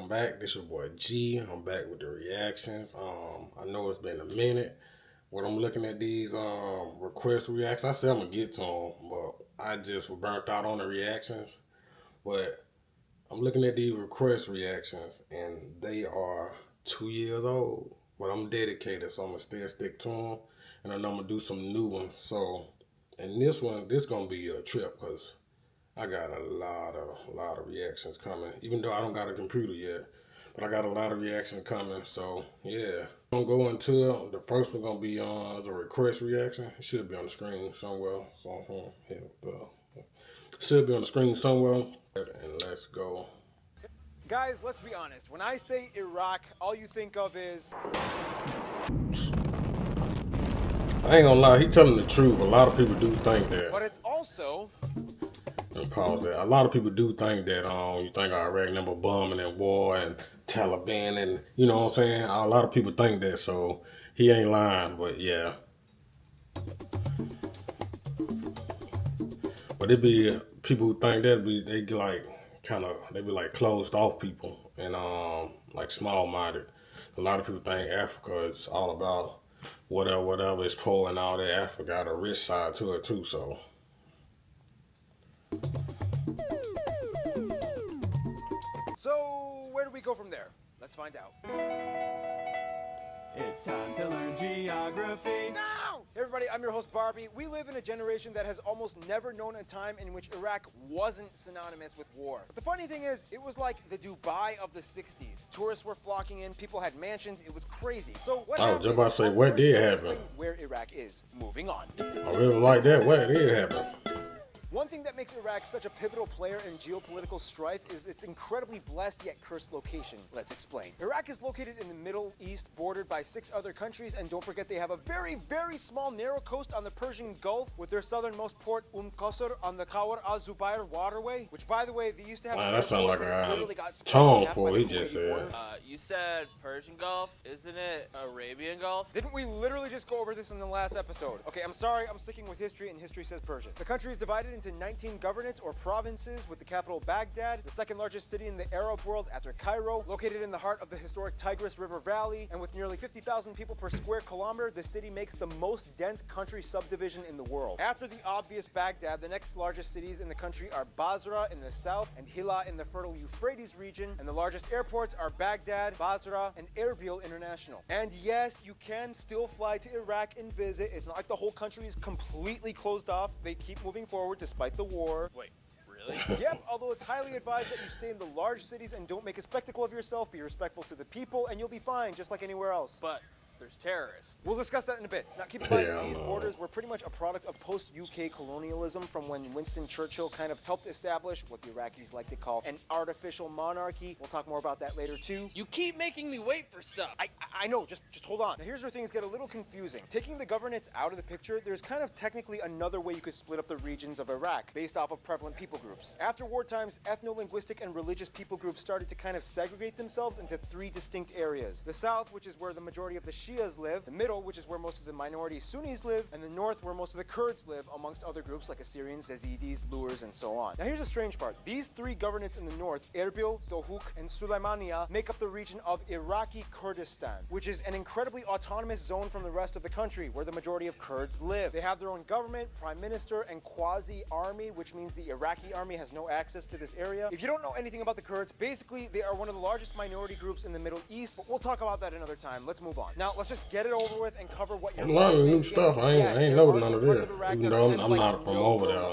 I'm back. This your boy G. I'm back with the reactions. I know it's been a minute. When I'm looking at these request reactions, I said I'm gonna get to them, but I just was burnt out on the reactions. But I'm looking at these request reactions, and they are 2 years old. But I'm dedicated, so I'm gonna still stick to them, and I know I'm gonna do some new ones. So, and this gonna be a trip, cause I got a lot of reactions coming. Even though I don't got a computer yet, but I got a lot of reactions coming. So yeah, I'm gonna go into it. The first one gonna be as a request reaction. It should be on the screen somewhere. So should be on the screen somewhere. And let's go. Guys, let's be honest. When I say Iraq, all you think of is... I ain't gonna lie, he telling the truth. A lot of people do think that. But it's also... And pause that. A lot of people do think that you think Iraq number bombing and war and Taliban and you know what I'm saying? A lot of people think that, so he ain't lying, but yeah. But it be people who think that they be like closed off people and like small minded. A lot of people think Africa is all about whatever is poor and all that. Africa got a rich side to it too, so. So, where do we go from there? Let's find out. It's time to learn geography. Now! Hey everybody, I'm your host Barbie. We live in a generation that has almost never known a time in which Iraq wasn't synonymous with war. But the funny thing is, it was like the Dubai of the 60s. Tourists were flocking in, people had mansions, it was crazy. So what happened? I was just about to say, what did happen? Where Iraq is. Moving on. I really like that. What did happen? One thing that makes Iraq such a pivotal player in geopolitical strife is its incredibly blessed yet cursed location. Let's explain. Iraq is located in the Middle East, bordered by 6 other countries, and don't forget they have a very, very small narrow coast on the Persian Gulf with their southernmost port Qasr on the Khawar al-Zubair waterway, which by the way, they used to have... Man, that sounds like a tone for what he just said. You said Persian Gulf, isn't it Arabian Gulf? Didn't we literally just go over this in the last episode? Okay, I'm sorry, I'm sticking with history, and history says Persian. The country is divided into 19 governorates or provinces, with the capital Baghdad, the second largest city in the Arab world after Cairo, located in the heart of the historic Tigris River Valley, and with nearly 50,000 people per square kilometer, the city makes the most dense country subdivision in the world. After the obvious Baghdad, the next largest cities in the country are Basra in the south and Hilla in the fertile Euphrates region, and the largest airports are Baghdad, Basra, and Erbil International. And yes, you can still fly to Iraq and visit. It's not like the whole country is completely closed off. They keep moving forward despite the war. Wait, really? Yep, although it's highly advised that you stay in the large cities and don't make a spectacle of yourself, be respectful to the people, and you'll be fine, just like anywhere else. But there's terrorists. We'll discuss that in a bit. Now keep in mind, these borders were pretty much a product of post-UK colonialism from when Winston Churchill kind of helped establish what the Iraqis like to call an artificial monarchy. We'll talk more about that later too. You keep making me wait for stuff. I know, just hold on. Now here's where things get a little confusing. Taking the governorates out of the picture, there's kind of technically another way you could split up the regions of Iraq based off of prevalent people groups. After war times, ethno-linguistic and religious people groups started to kind of segregate themselves into 3 distinct areas. The south, which is where the majority of the Shias live, the middle, which is where most of the minority Sunnis live, and the north, where most of the Kurds live, amongst other groups like Assyrians, Yazidis, Lurs, and so on. Now here's the strange part. These 3 governorates in the north, Erbil, Dohuk, and Sulaimania, make up the region of Iraqi Kurdistan, which is an incredibly autonomous zone from the rest of the country, where the majority of Kurds live. They have their own government, prime minister, and quasi-army, which means the Iraqi army has no access to this area. If you don't know anything about the Kurds, basically they are one of the largest minority groups in the Middle East, but we'll talk about that another time. Let's move on. Now let's just get it over with and cover what you're I'm learning new stuff. I ain't know none of this. Even though I'm not from over there.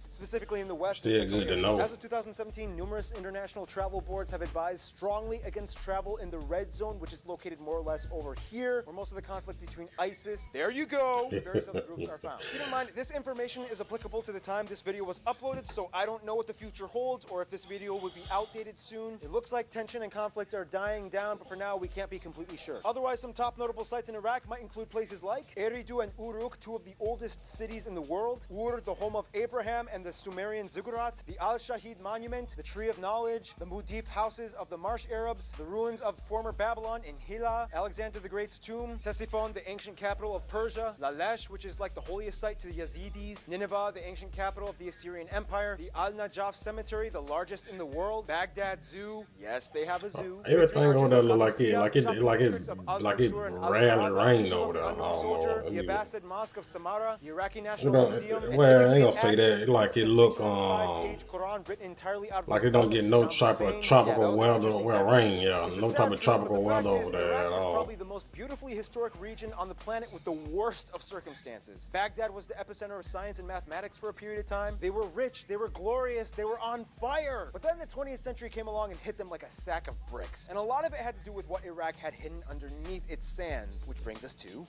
Specifically in the West. Still good to know. As of 2017, numerous international travel boards have advised strongly against travel in the red zone, which is located more or less over here, where most of the conflict between ISIS, there you go, and various other groups are found. Keep in mind, this information is applicable to the time this video was uploaded, so I don't know what the future holds or if this video will be outdated soon. It looks like tension and conflict are dying down, but for now, we can't be completely sure. Otherwise, some top notable sites in Iraq might include places like Eridu and Uruk, 2 of the oldest cities in the world, Ur, the home of Abraham and the Sumerian ziggurat, the Al-Shahid monument, the Tree of Knowledge, the Mudif houses of the Marsh Arabs, the ruins of former Babylon in Hilla, Alexander the Great's tomb, Ctesiphon, the ancient capital of Persia, Lalesh, which is like the holiest site to the Yazidis, Nineveh, the ancient capital of the Assyrian Empire, the Al-Najaf cemetery, the largest in the world, Baghdad Zoo. Yes, they have a zoo. Everything over there look like it, Shopping like districts of it Al-Mansur and rarely Al-Qarada, rain Museum over of the there. I Unknown don't Soldier, know. the Abbasid Mosque of Samarra, the Iraqi You National know, Museum, and well, I ain't you gonna can say get that. access Like to it the look, 65-page Quran written entirely out of like the it don't get no Muslim type of saying, tropical that was weather, interesting well, to rain, me. yeah, It's a no sad type of truth, tropical but the weather fact is, over there at Iraq is all. probably the most beautifully historic region on the planet with the worst of circumstances. Baghdad was the epicenter of science and mathematics for a period of time. They were rich, they were glorious, they were on fire. But then the 20th century came along and hit them like a sack of bricks. And a lot of it had to do with what Iraq had hidden underneath its sands, which brings us to...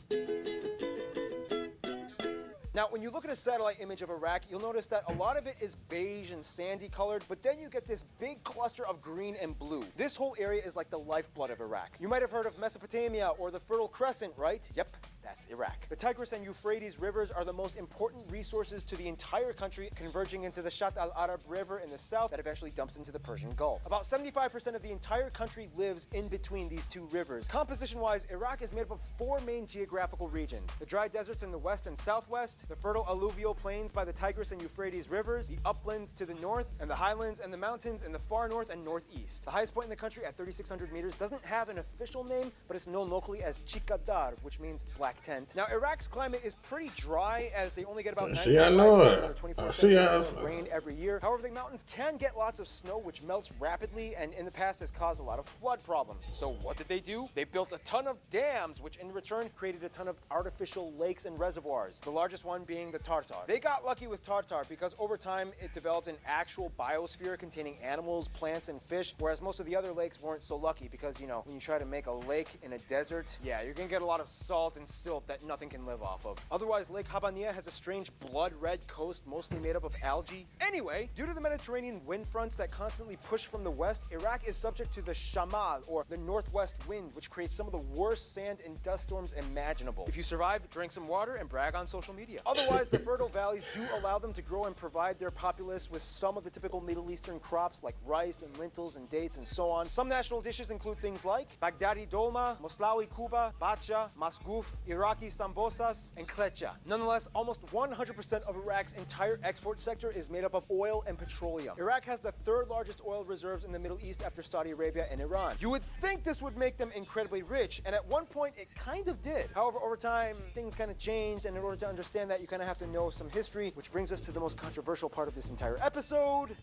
Now, when you look at a satellite image of Iraq, you'll notice that a lot of it is beige and sandy colored, but then you get this big cluster of green and blue. This whole area is like the lifeblood of Iraq. You might have heard of Mesopotamia or the Fertile Crescent, right? Yep, that's Iraq. The Tigris and Euphrates rivers are the most important resources to the entire country, converging into the Shat al-Arab River in the south that eventually dumps into the Persian Gulf. About 75% of the entire country lives in between these two rivers. Composition-wise, Iraq is made up of 4 main geographical regions: the dry deserts in the west and southwest, the fertile alluvial plains by the Tigris and Euphrates rivers, the uplands to the north, and the highlands and the mountains in the far north and northeast. The highest point in the country at 3,600 meters doesn't have an official name, but it's known locally as Chikadar, which means black tent. Now, Iraq's climate is pretty dry, as they only get about 95 rain every year. However, the mountains can get lots of snow, which melts rapidly, and in the past has caused a lot of flood problems. So what did they do? They built a ton of dams, which in return created a ton of artificial lakes and reservoirs, the largest one being the Tartar. They got lucky with Tartar because over time it developed an actual biosphere containing animals, plants, and fish, whereas most of the other lakes weren't so lucky because, you know, when you try to make a lake in a desert, yeah, you're gonna get a lot of salt and silt that nothing can live off of. Otherwise, Lake Habbaniyah has a strange blood-red coast mostly made up of algae. Anyway, due to the Mediterranean wind fronts that constantly push from the west, Iraq is subject to the Shamal, or the northwest wind, which creates some of the worst sand and dust storms imaginable. If you survive, drink some water and brag on social media. Otherwise, the fertile valleys do allow them to grow and provide their populace with some of the typical Middle Eastern crops like rice and lentils and dates and so on. Some national dishes include things like Baghdadi dolma, Moslawi kuba, bacha, masgouf, Iraqi sambosas, and klecha. Nonetheless, almost 100% of Iraq's entire export sector is made up of oil and petroleum. Iraq has the 3rd largest oil reserves in the Middle East after Saudi Arabia and Iran. You would think this would make them incredibly rich, and at one point it kind of did. However, over time, things kind of changed, and in order to understand that, you kind of have to know some history, which brings us to the most controversial part of this entire episode.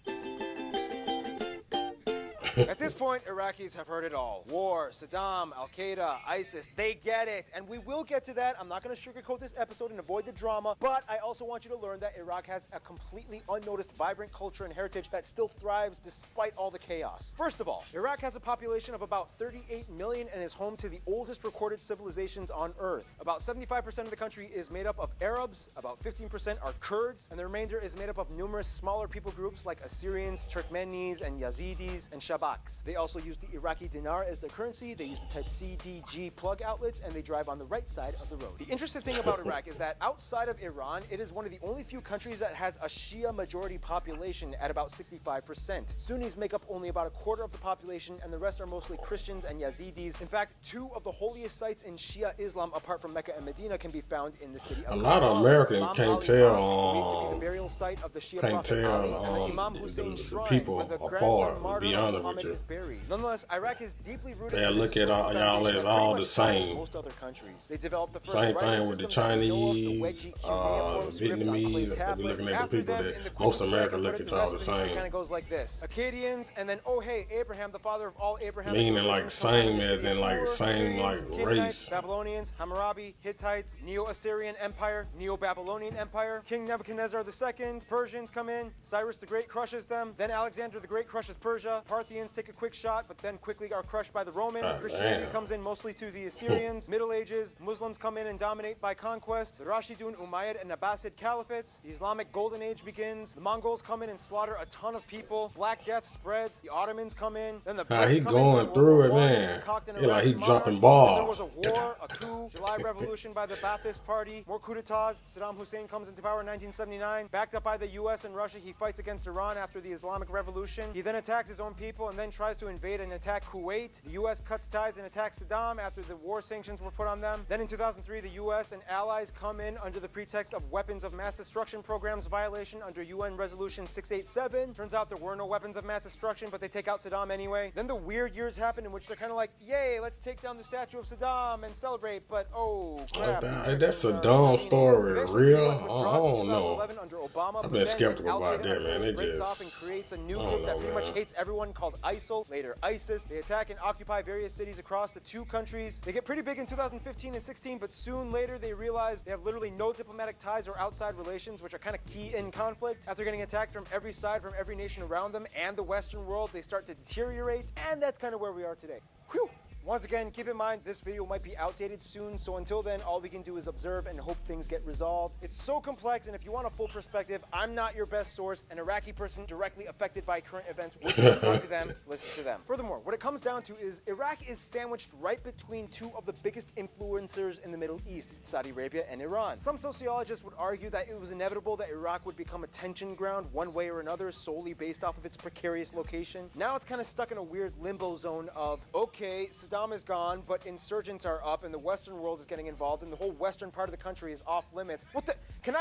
At this point, Iraqis have heard it all. War, Saddam, Al-Qaeda, ISIS, they get it. And we will get to that. I'm not going to sugarcoat this episode and avoid the drama, but I also want you to learn that Iraq has a completely unnoticed, vibrant culture and heritage that still thrives despite all the chaos. First of all, Iraq has a population of about 38 million and is home to the oldest recorded civilizations on Earth. About 75% of the country is made up of Arabs, about 15% are Kurds, and the remainder is made up of numerous smaller people groups like Assyrians, Turkmenis, and Yazidis, and Shabaks. They also use the Iraqi dinar as their currency, they use the type CDG plug outlets, and they drive on the right side of the road. The interesting thing about Iraq is that outside of Iran, it is one of the only few countries that has a Shia majority population at about 65%. Sunnis make up only about a quarter of the population, and the rest are mostly Christians and Yazidis. In fact, 2 of the holiest sites in Shia Islam, apart from Mecca and Medina, can be found in the city of a lot of Americans can't tell, the burial site of the Shia can't Prophet Ali, and the tell Imam Hussein the shrine, people where the apart, grandson martyr be of honest Muhammad with you. is buried. Nonetheless, Iraq is deeply rooted They in look the at historical y'all foundation as that all pretty the much follows same. most other countries. They developed the first Same writing thing with the system that we know of, the Chinese, Wedgie cuneiform script on clay Vietnamese. We're tablets. looking at After the people them, that in the most Queen's America Flag, look the at y'all the rest of history same. kind of goes like this: Akkadians, and then oh hey, Abraham, the father of all Abraham. Meaning like same as in like same like race. Babylonians, Hammurabi, Hittites, Neo-Assyrian Empire, Neo-Babylonian Empire, King Nebuchadnezzar II, Persians come in, Cyrus the Great crushes them, then Alexander the Great crushes Persia, Parthians Persians take a quick shot, but then quickly are crushed by the Romans. Christianity damn. comes in mostly through the Assyrians. Middle Ages, Muslims come in and dominate by conquest. The Rashidun, Umayyad, and Abbasid caliphates. The Islamic Golden Age begins. The Mongols come in and slaughter a ton of people. Black Death spreads. The Ottomans come in. Then the Brits He come going in through it, War, man. concoct an He like he Iraqi dropping monarchy. Then balls. there was a war, a coup, July Revolution by the Ba'athist Party, more coup d'etats. Saddam Hussein comes into power in 1979. Backed up by the US and Russia, he fights against Iran after the Islamic Revolution. He then attacks his own people and then tries to invade and attack Kuwait. The US cuts ties and attacks Saddam after the war sanctions were put on them. Then in 2003, the US and allies come in under the pretext of weapons of mass destruction programs violation under UN Resolution 687. Turns out there were no weapons of mass destruction, but they take out Saddam anyway. Then the weird years happen in which they're kind of like, yay, let's take down the statue of Saddam and celebrate, but oh crap. Hey, that's a dumb story. Eventually, Real? the US I withdraws in don't know. 2011 under Obama, I've but been then skeptical about Al-Qaeda that, man. It breaks just- off and creates a new I don't group that know, pretty much man. hates everyone called ISIL, later ISIS. They attack and occupy various cities across the two countries. They get pretty big in 2015 and 16, but soon later they realize they have literally no diplomatic ties or outside relations, which are kind of key in conflict. After getting attacked from every side, from every nation around them, and the Western world, they start to deteriorate, and that's kind of where we are today. Whew! Once again, keep in mind this video might be outdated soon, so until then, all we can do is observe and hope things get resolved. It's so complex, and if you want a full perspective, I'm not your best source. An Iraqi person directly affected by current events would talk to them, listen to them. Furthermore, what it comes down to is Iraq is sandwiched right between two of the biggest influencers in the Middle East, Saudi Arabia and Iran. Some sociologists would argue that it was inevitable that Iraq would become a tension ground one way or another solely based off of its precarious location. Now it's kind of stuck in a weird limbo zone of, okay, Saddam is gone, but insurgents are up and the Western world is getting involved and the whole western part of the country is off limits. What the? Can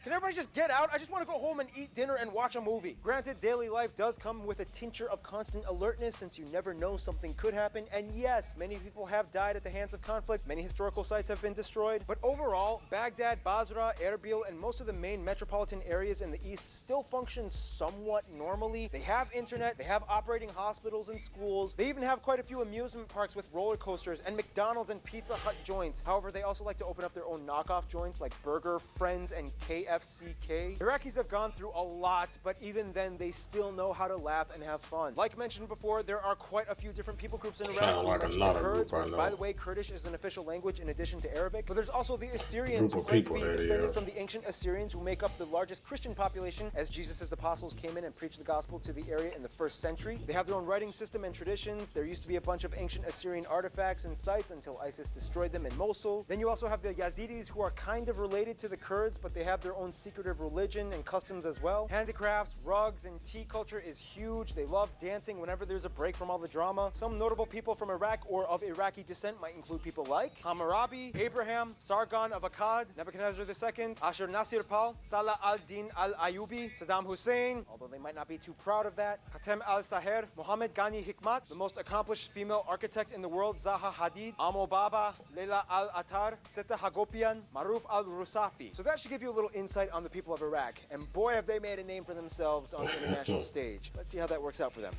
everybody just get out? I just want to go home and eat dinner and watch a movie. Granted, daily life does come with a tincture of constant alertness since you never know something could happen. And yes, many people have died at the hands of conflict. Many historical sites have been destroyed. But overall, Baghdad, Basra, Erbil, and most of the main metropolitan areas in the east still function somewhat normally. They have internet, they have operating hospitals and schools. They even have quite a few amusement parks with roller coasters and McDonald's and Pizza Hut joints. However, they also like to open up their own knockoff joints like Burger, Friends, and KFCK. Iraqis have gone through a lot, but even then, they still know how to laugh and have fun. Like mentioned before, there are quite a few different people groups in Iraq. Sound like We mentioned another the Kurds, group I which, know. by the way, Kurdish is an official language in addition to Arabic. But there's also the Assyrians, who Group of claim to people, be that descended is. from the ancient Assyrians, who make up the largest Christian population as Jesus' apostles came in and preached the gospel to the area in the 1st century. They have their own writing system and traditions. There used to be a bunch of ancient Assyrian artifacts and sites until ISIS destroyed them in Mosul. Then you also have the Yazidis, who are kind of related to the Kurds, but they have their own secretive religion and customs as well. Handicrafts, rugs, and tea culture is huge. They love dancing whenever there's a break from all the drama. Some notable people from Iraq or of Iraqi descent might include people like Hammurabi, Abraham, Sargon of Akkad, Nebuchadnezzar II, Ashur Nasir Pal, Salah al-Din al-Ayubi, Saddam Hussein, although they might not be too proud of that, Khatem al-Saher, Mohammed Ghani Hikmat, the most accomplished female architect in the world, Zaha Hadid, Amo Baba, Leila al-Attar, Seta Hagopian, Maruf al-Rusafi. So that should give you a little insight on the people of Iraq. And boy, have they made a name for themselves on the international stage. Let's see how that works out for them.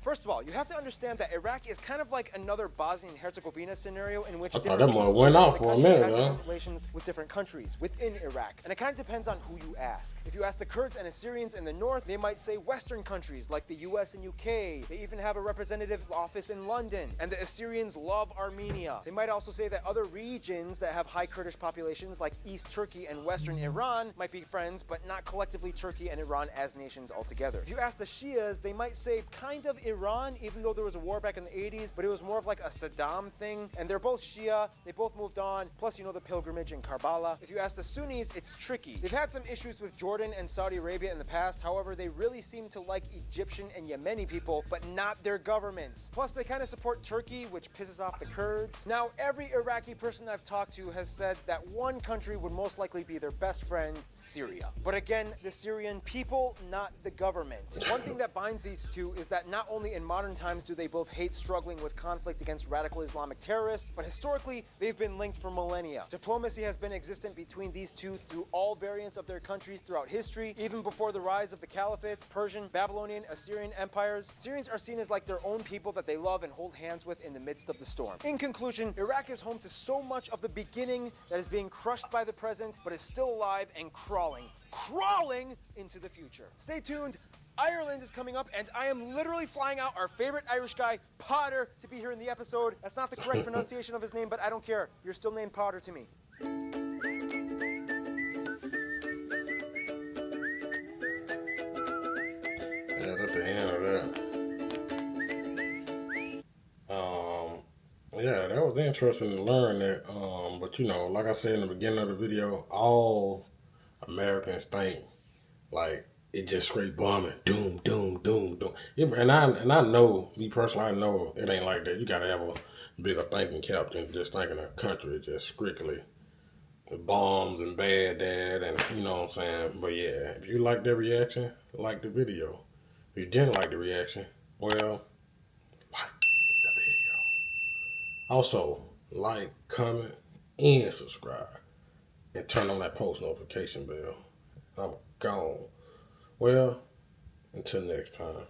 First of all, you have to understand that Iraq is kind of like another Bosnia and Herzegovina scenario in which I thought different that one people went in off the for a country minute, have huh? different relations with different countries within Iraq. And it kind of depends on who you ask. If you ask the Kurds and Assyrians in the north, they might say Western countries like the US and UK. They even have a representative office in London. And the Assyrians love Armenia. They might also say that other regions that have high Kurdish populations like East Turkey and Western Iran might be friends, but not collectively Turkey and Iran as nations altogether. If you ask the Shias, they might say kind of Iran, even though there was a war back in the 80s, but it was more of like a Saddam thing. And they're both Shia, they both moved on, plus you know the pilgrimage in Karbala. If you ask the Sunnis, it's tricky. They've had some issues with Jordan and Saudi Arabia in the past, however, they really seem to like Egyptian and Yemeni people, but not their governments. Plus, they kind of support Turkey, which pisses off the Kurds. Now, every Iraqi person I've talked to has said that one country would most likely be their best friend, Syria. But again, the Syrian people, not the government. One thing that binds these two is that not only in modern times do they both hate struggling with conflict against radical Islamic terrorists, but historically, they've been linked for millennia. Diplomacy has been existent between these two through all variants of their countries throughout history, even before the rise of the caliphates, Persian, Babylonian, Assyrian empires. Syrians are seen as like their own people that they love and hold hands with in the midst of the storm. In conclusion, Iraq is home to so much of the beginning that is being crushed by the present, but is still alive and crawling into the future. Stay tuned. Ireland is coming up, and I am literally flying out our favorite Irish guy, Potter, to be here in the episode. That's not the correct pronunciation of his name, but I don't care. You're still named Potter to me. Yeah, that's the end of that. Yeah, that was interesting to learn that. But you know, like I said in the beginning of the video, all Americans think like it just straight bombing, doom, doom, doom, doom. Yeah, and I know, me personally, I know it ain't like that. You gotta have a bigger thinking cap than just thinking a country is just strictly the bombs and bad dad, and you know what I'm saying. But yeah, if you like the reaction, like the video. If you didn't like the reaction, well, like the video. Also, like, comment, and subscribe. And turn on that post notification bell. I'm gone. Well, until next time.